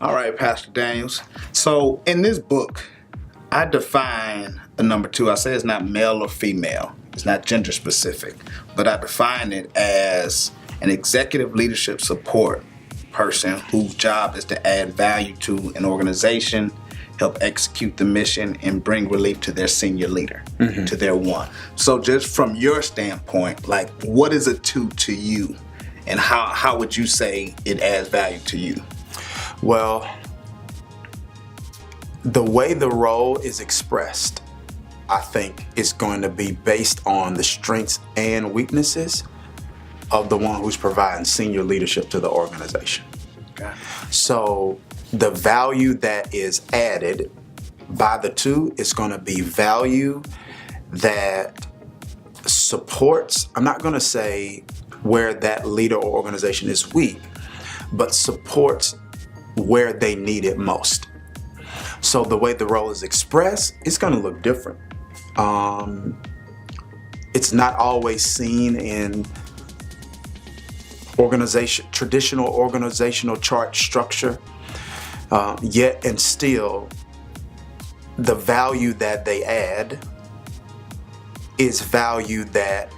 All right, Pastor Daniels. So in this book, I define a number two. I say it's not male or female. It's not gender specific, but I define it as an executive leadership support person whose job is to add value to an organization, help execute the mission, and bring relief to their senior leader, to their one. So just from your standpoint, like, what is a two to you? And how would you say it adds value to you? Well, the way the role is expressed, I think, is going to be based on the strengths and weaknesses of the one who's providing senior leadership to the organization. Okay. So the value that is added by the two is going to be value that supports, I'm not going to say where that leader or organization is weak, but supports where they need it most. So the way the role is expressed, it's going to look different. It's not always seen in traditional organizational chart structure, yet and still the value that they add is value that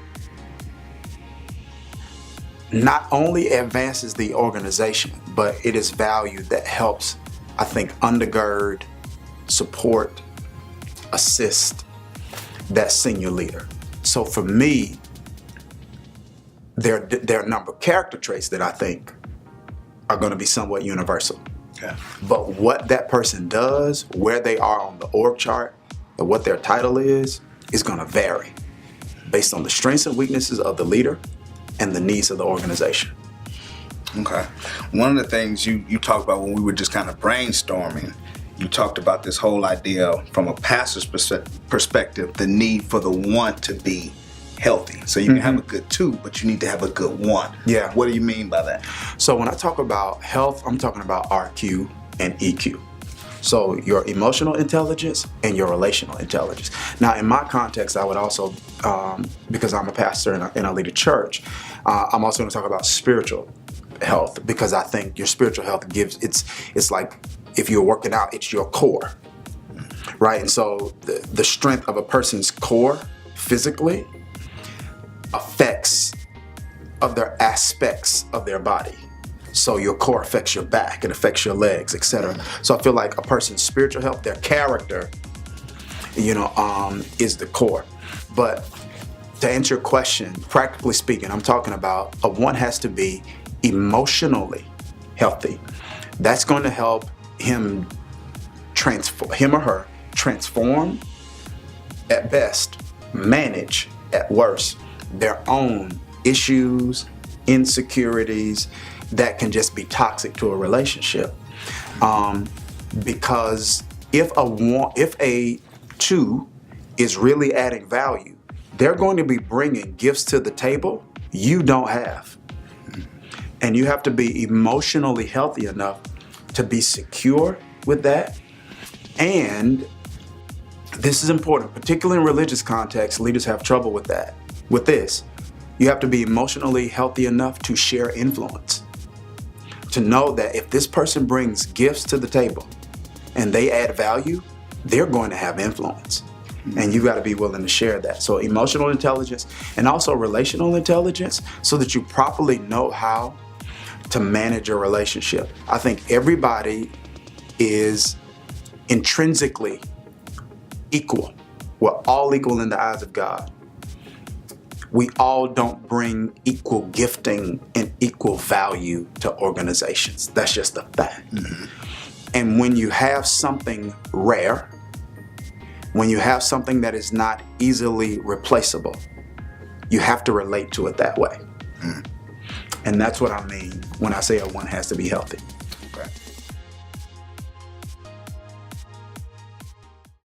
not only advances the organization, but it is value that helps, I think, undergird, support, assist that senior leader. So for me, there are a number of character traits that I think are going to be somewhat universal. Okay. But what that person does, where they are on the org chart, or what their title is going to vary based on the strengths and weaknesses of the leader and the needs of the organization. Okay. One of the things you talked about when we were just kind of brainstorming, you talked about this whole idea from a pastor's perspective, the need for the one to be healthy. So you can have a good two, but you need to have a good one. Yeah. What do you mean by that? So when I talk about health, I'm talking about RQ and EQ. So your emotional intelligence and your relational intelligence. Now, in my context, I would also, because I'm a pastor and I lead a church, I'm also going to talk about spiritual health, because I think your spiritual health it's like if you're working out, it's your core, right? And so the strength of a person's core physically affects other aspects of their body. So your core affects your back, it affects your legs, etc. So I feel like a person's spiritual health, their character, is the core. But to answer your question, practically speaking, I'm talking about one has to be emotionally healthy. That's going to help him or her transform at best, manage at worst their own issues, insecurities that can just be toxic to a relationship. Because if a two is really adding value, they're going to be bringing gifts to the table you don't have. And you have to be emotionally healthy enough to be secure with that. And this is important, particularly in religious contexts, leaders have trouble with that. With this, you have to be emotionally healthy enough to share influence. To know that if this person brings gifts to the table and they add value, they're going to have influence. And you got to be willing to share that. So emotional intelligence and also relational intelligence, so that you properly know how to manage a relationship. I think everybody is intrinsically equal. We're all equal in the eyes of God. We all don't bring equal gifting and equal value to organizations. That's just a fact. And when you have something rare, when you have something that is not easily replaceable, you have to relate to it that way. And that's what I mean when I say a one has to be healthy.